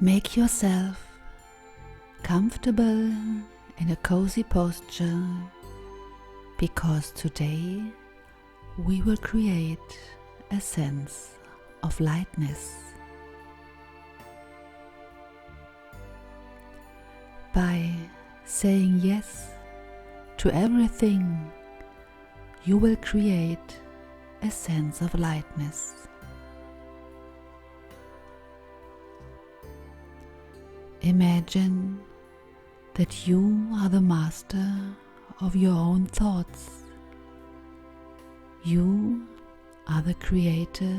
Make yourself comfortable in a cozy posture, because today we will create a sense of lightness. By saying yes to everything, you will create a sense of lightness. Imagine that you are the master of your own thoughts. You are the creator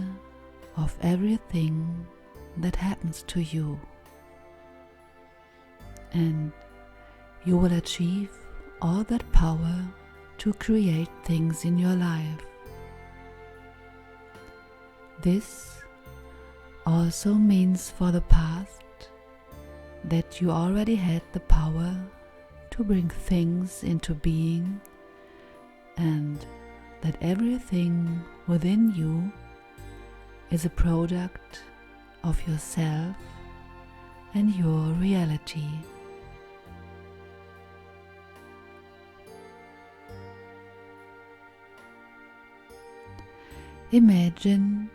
of everything that happens to you, and you will achieve all that power to create things in your life. This also means for the past that you already had the power to bring things into being, and that everything within you is a product of yourself and your reality. Imagine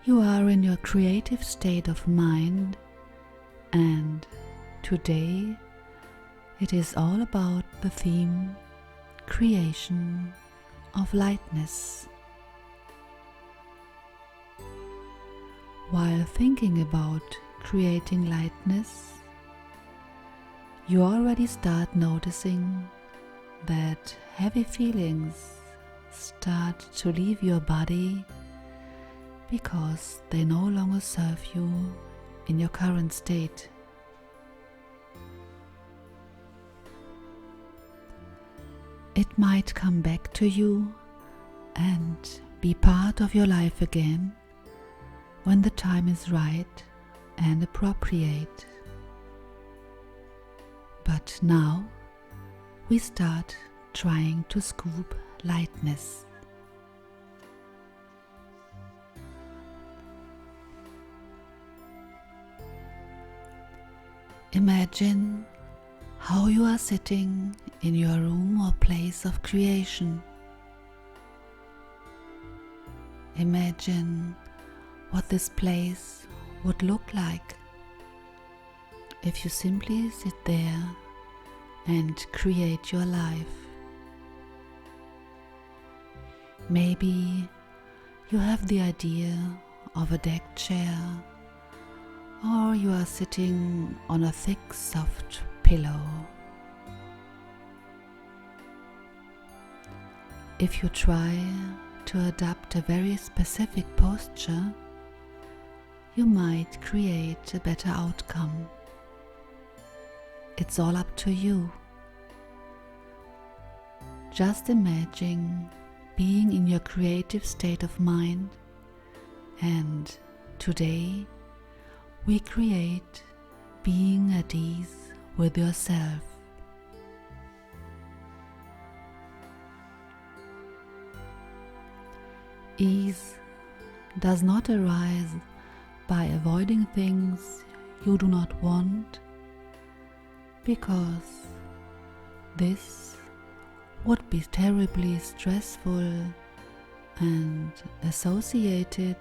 you are in your creative state of mind, and today it is all about the theme creation of lightness. While thinking about creating lightness, you already start noticing that heavy feelings start to leave your body because they no longer serve you in your current state. It might come back to you and be part of your life again when the time is right and appropriate. But now we start trying to scoop lightness. Imagine how you are sitting in your room or place of creation. Imagine what this place would look like if you simply sit there and create your life. Maybe you have the idea of a deck chair, or you are sitting on a thick, soft pillow. If you try to adapt a very specific posture, you might create a better outcome. It's all up to you. Just imagine being in your creative state of mind, and today we create being at ease with yourself. Ease does not arise by avoiding things you do not want, because this would be terribly stressful and associated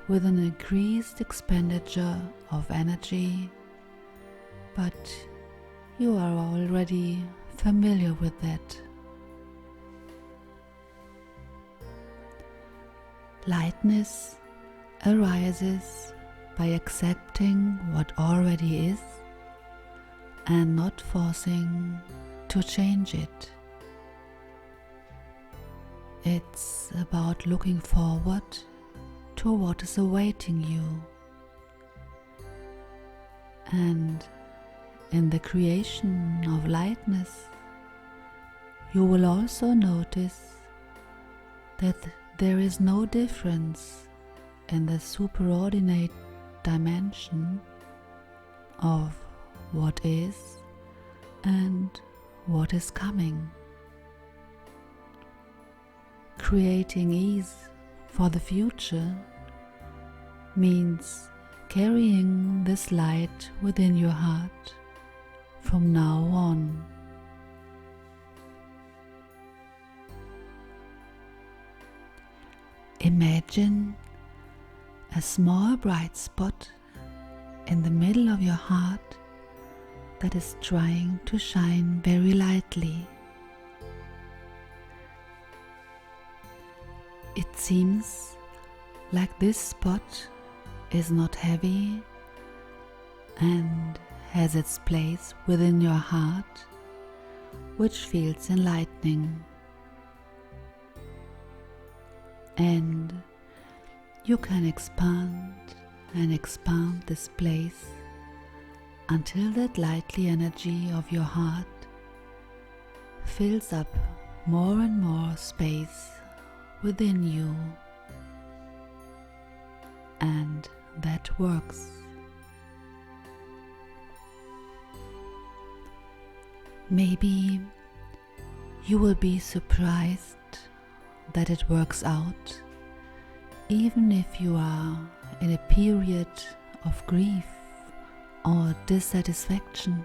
with an increased expenditure of energy, but you are already familiar with that. Lightness arises by accepting what already is and not forcing to change it. It's about looking forward to what is awaiting you. And in the creation of lightness, you will also notice that there is no difference in the superordinate dimension of what is and what is coming. Creating ease for the future means carrying this light within your heart from now on. Imagine a small bright spot in the middle of your heart that is trying to shine very lightly. It seems like this spot is not heavy and has its place within your heart, which feels enlightening. And you can expand and expand this place until that lightly energy of your heart fills up more and more space within you. And that works. Maybe you will be surprised that it works out, even if you are in a period of grief or dissatisfaction.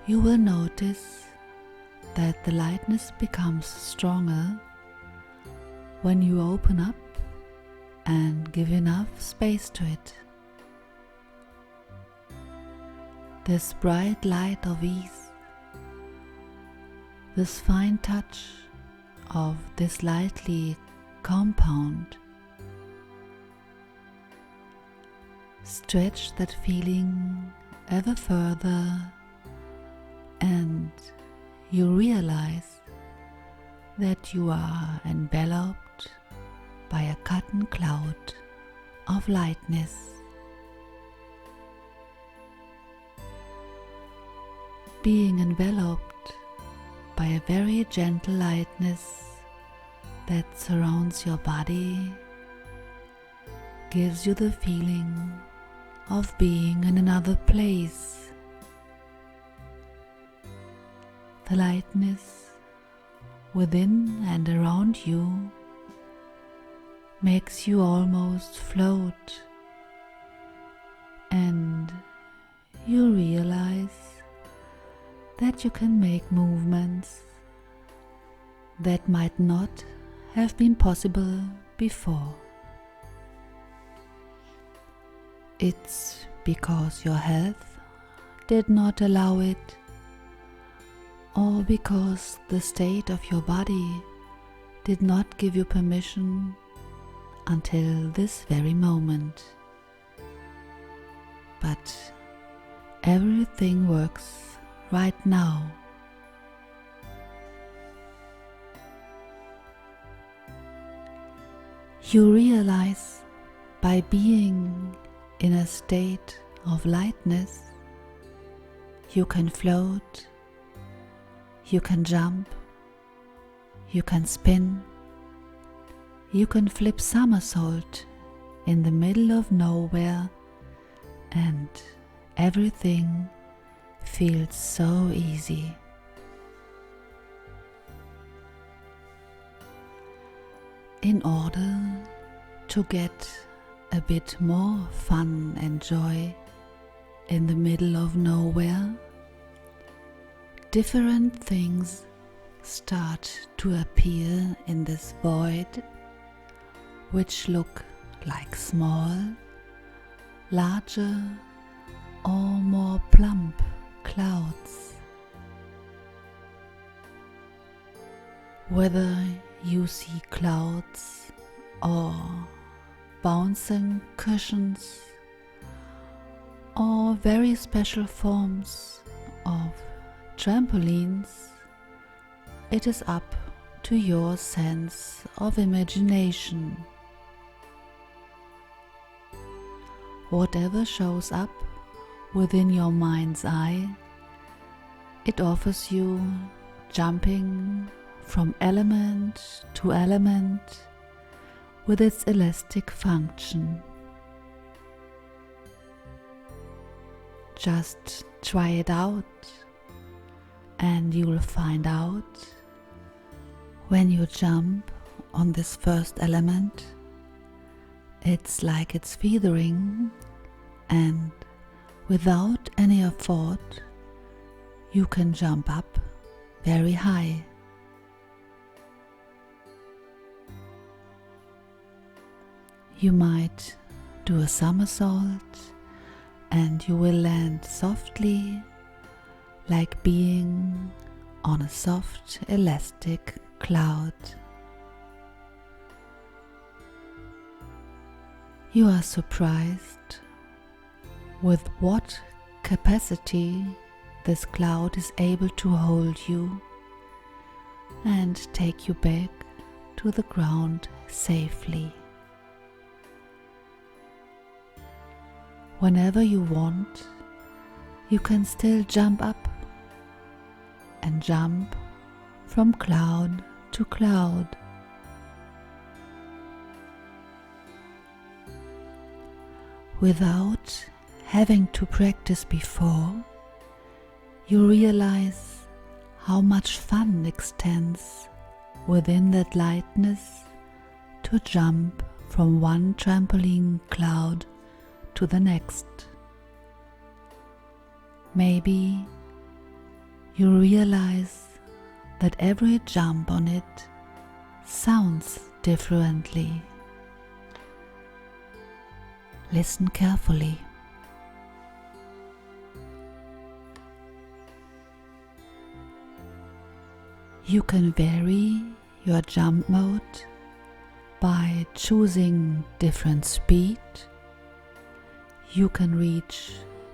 You will notice that the lightness becomes stronger when you open up and give enough space to it. This bright light of ease, this fine touch of this lightly compound, stretch that feeling ever further, and you realize that you are enveloped by a cotton cloud of lightness. Being enveloped by a very gentle lightness that surrounds your body gives you the feeling of being in another place. The lightness within and around you makes you almost float, and you realize that you can make movements that might not have been possible before. It's because your health did not allow it, or because the state of your body did not give you permission until this very moment. But everything works right now. You realize by being in a state of lightness, you can float, you can jump, you can spin, you can flip somersault in the middle of nowhere, and everything feels so easy. In order to get a bit more fun and joy in the middle of nowhere, different things start to appear in this void, which look like small, larger, or more plump clouds. Whether you see clouds or bouncing cushions or very special forms of trampolines, it is up to your sense of imagination. Whatever shows up within your mind's eye, it offers you jumping from element to element with its elastic function. Just try it out, and you'll find out when you jump on this first element It's like it's feathering, and without any effort, you can jump up very high. You might do a somersault and you will land softly, like being on a soft elastic cloud. You are surprised with what capacity this cloud is able to hold you and take you back to the ground safely. Whenever you want, you can still jump up and jump from cloud to cloud. Without having to practice before, you realize how much fun extends within that lightness to jump from one trampoline cloud to the next. Maybe you realize that every jump on it sounds differently. Listen carefully. You can vary your jump mode by choosing different speed. You can reach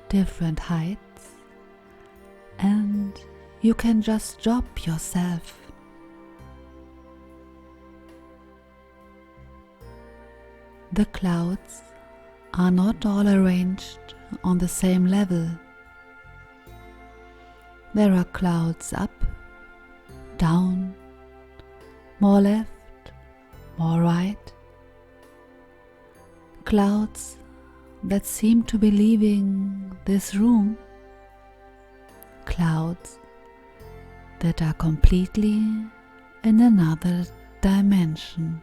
different heights, and you can just drop yourself. The clouds are not all arranged on the same level. There are clouds up, down, more left, more right. Clouds that seem to be leaving this room. Clouds that are completely in another dimension.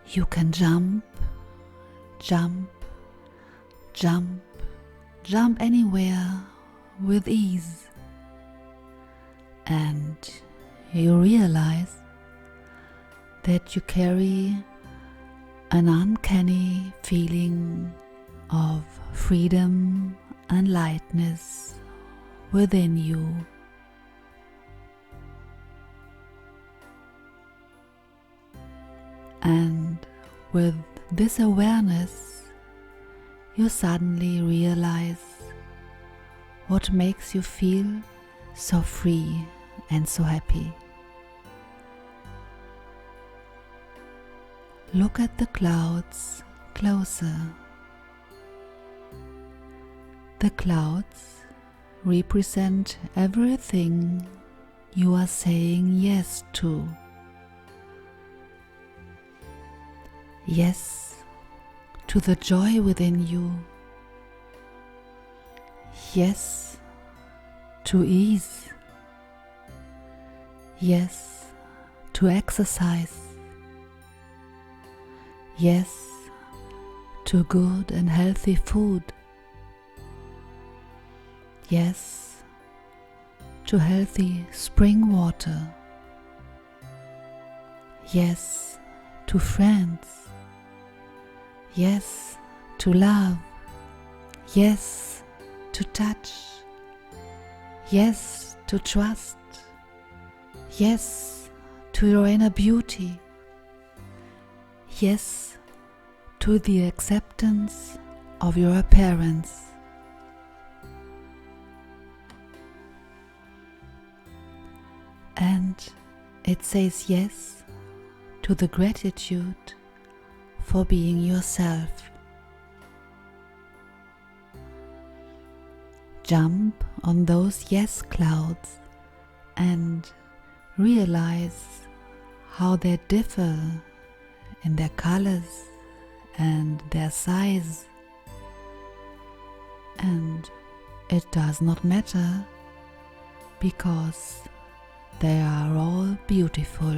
You can jump, jump, jump, jump anywhere with ease. And you realize that you carry an uncanny feeling of freedom and lightness within you. And with this awareness, you suddenly realize what makes you feel so free and so happy. Look at the clouds closer. The clouds represent everything you are saying yes to. Yes to the joy within you. Yes to ease. Yes to exercise. Yes to good and healthy food. Yes to healthy spring water. Yes to friends. Yes to love. Yes to touch. Yes to trust. Yes to your inner beauty. Yes to the acceptance of your appearance. And it says yes to the gratitude for being yourself. Jump on those yes clouds and realize how they differ in their colors and their size. And it does not matter, because they are all beautiful,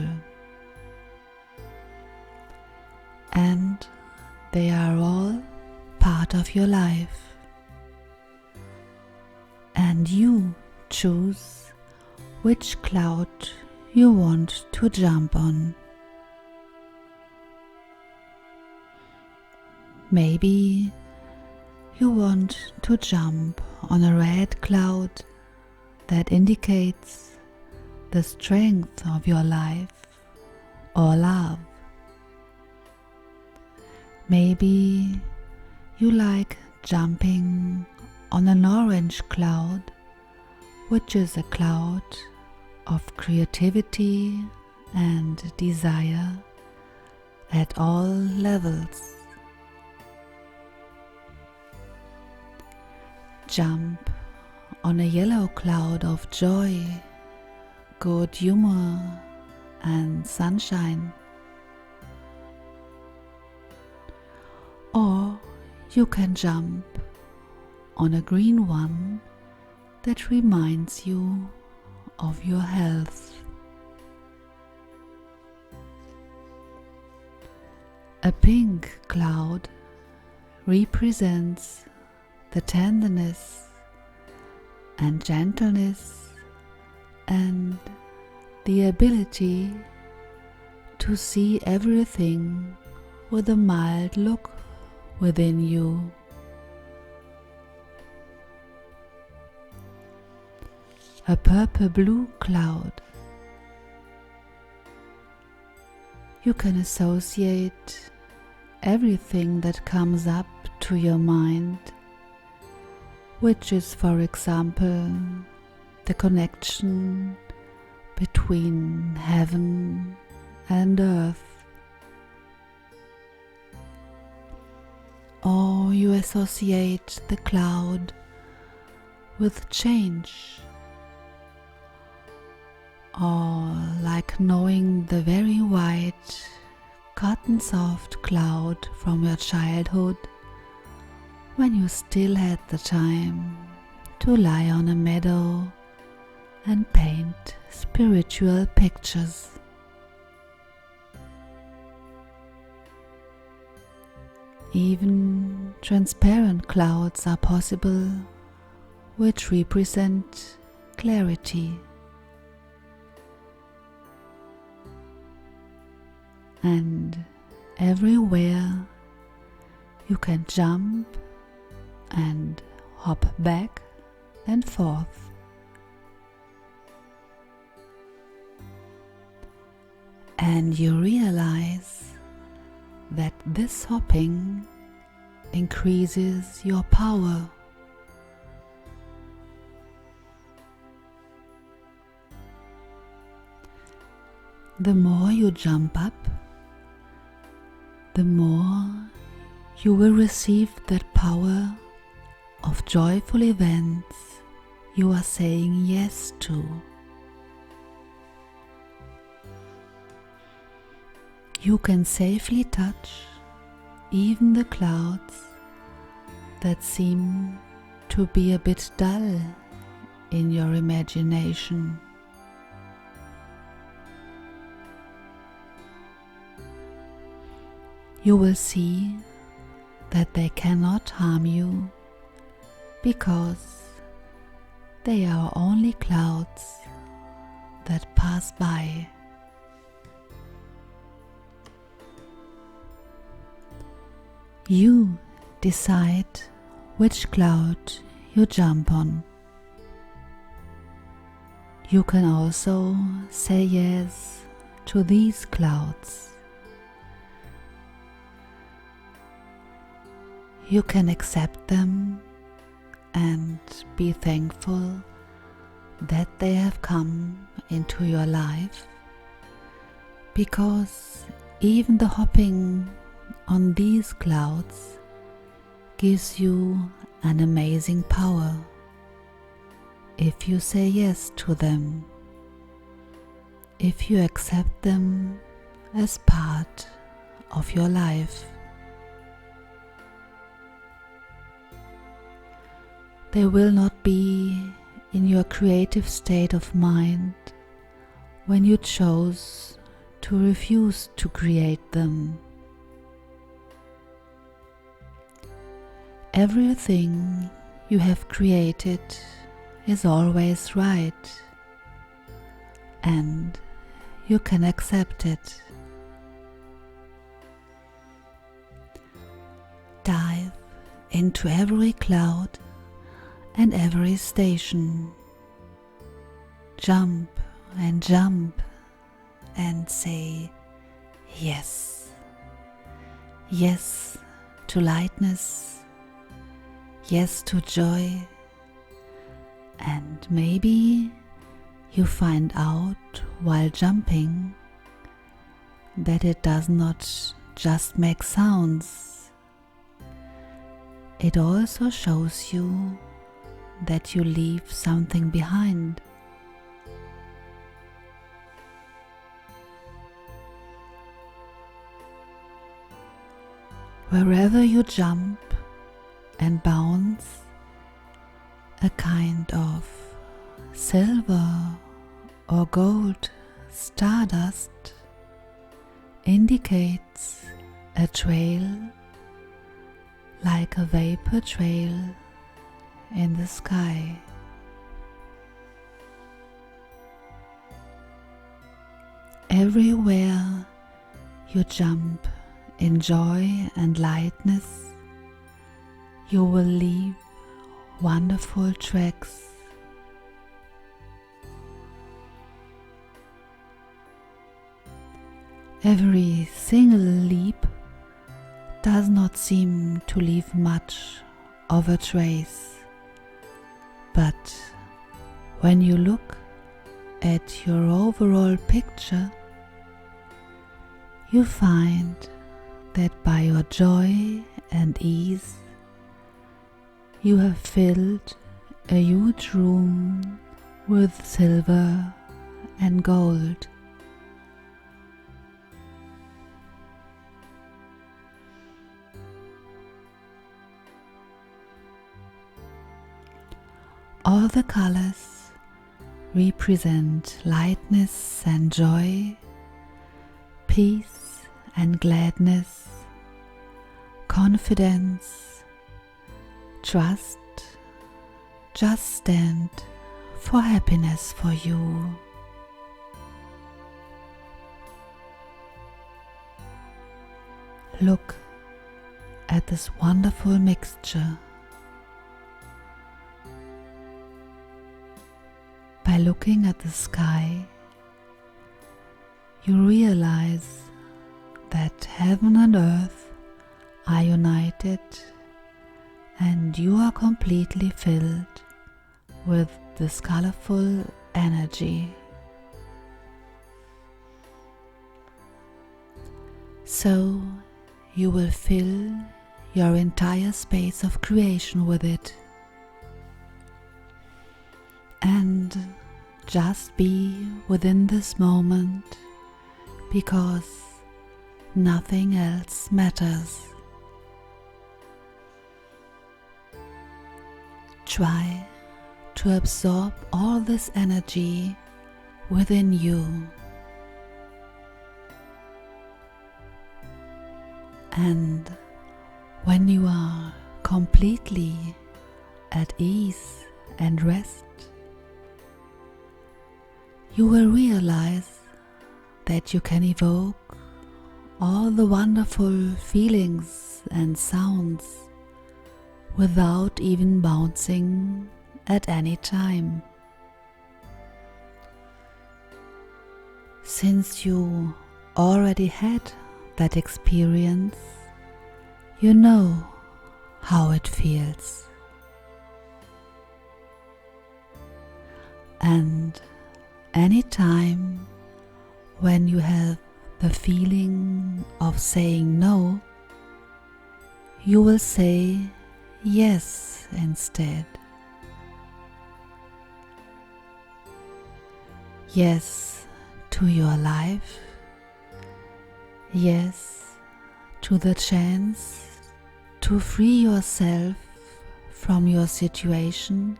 and they are all part of your life, and you choose which cloud you want to jump on. Maybe you want to jump on a red cloud that indicates the strength of your life or love. Maybe you like jumping on an orange cloud, which is a cloud of creativity and desire at all levels. Jump on a yellow cloud of joy, good humor, and sunshine. Or you can jump on a green one that reminds you of your health. A pink cloud represents the tenderness and gentleness and the ability to see everything with a mild look within you. A purple-blue cloud. You can associate everything that comes up to your mind, which is, for example, the connection between heaven and earth. Or you associate the cloud with change, or like knowing the very white, cotton-soft cloud from your childhood when you still had the time to lie on a meadow and paint spiritual pictures. Even transparent clouds are possible, which represent clarity. And everywhere you can jump and hop back and forth. And you realize that this hopping increases your power. The more you jump up, the more you will receive that power of joyful events you are saying yes to. You can safely touch even the clouds that seem to be a bit dull in your imagination. You will see that they cannot harm you because they are only clouds that pass by. You decide which cloud you jump on. You can also say yes to these clouds. You can accept them and be thankful that they have come into your life, because even the hopping on these clouds gives you an amazing power if you say yes to them, if you accept them as part of your life. They will not be in your creative state of mind when you chose to refuse to create them. Everything you have created is always right, and you can accept it. Dive into every cloud and every station. Jump and jump and say yes. Yes to lightness. Yes to joy. And maybe you find out while jumping that it does not just make sounds. It also shows you that you leave something behind. Wherever you jump and bounce, a kind of silver or gold stardust indicates a trail, like a vapor trail in the sky. Everywhere you jump in joy and lightness, you will leave wonderful tracks. Every single leap does not seem to leave much of a trace, but when you look at your overall picture, you find that by your joy and ease, you have filled a huge room with silver and gold. All the colors represent lightness and joy, peace and gladness, confidence, trust. Just stand for happiness for you. Look at this wonderful mixture. By looking at the sky, you realize that heaven and earth are united, and you are completely filled with this colorful energy. So you will fill your entire space of creation with it. And just be within this moment, because nothing else matters. Try to absorb all this energy within you. And when you are completely at ease and rest, you will realize that you can evoke all the wonderful feelings and sounds without even bouncing at any time. Since you already had that experience, you know how it feels. And anytime when you have the feeling of saying no, you will say yes instead. Yes to your life. Yes to the chance to free yourself from your situation.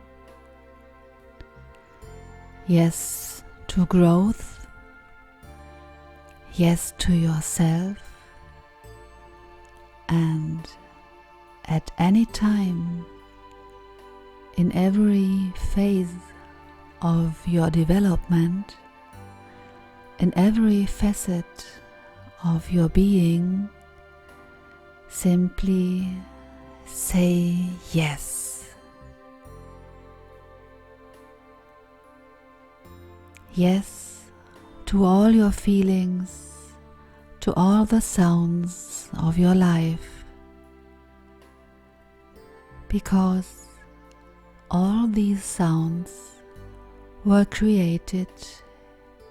Yes to growth yes to yourself, and at any time, in every phase of your development, in every facet of your being, simply say yes. Yes to all your feelings, to all the sounds of your life, because all these sounds were created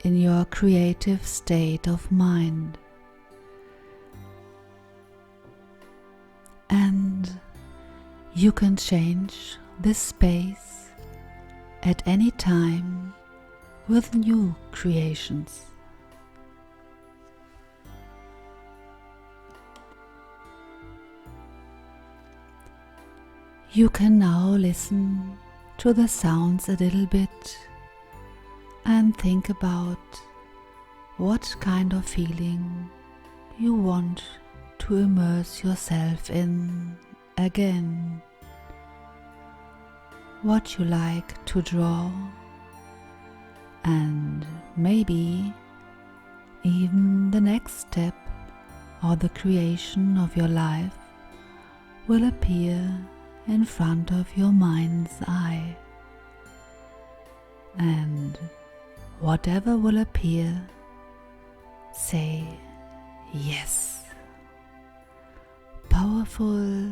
in your creative state of mind. And you can change this space at any time with new creations. You can now listen to the sounds a little bit and think about what kind of feeling you want to immerse yourself in again, what you like to draw, and maybe even the next step or the creation of your life will appear in front of your mind's eye. And whatever will appear, say yes. Powerful,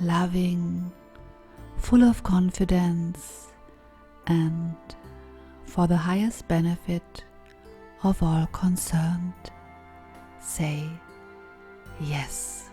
loving, full of confidence, and for the highest benefit of all concerned, say yes.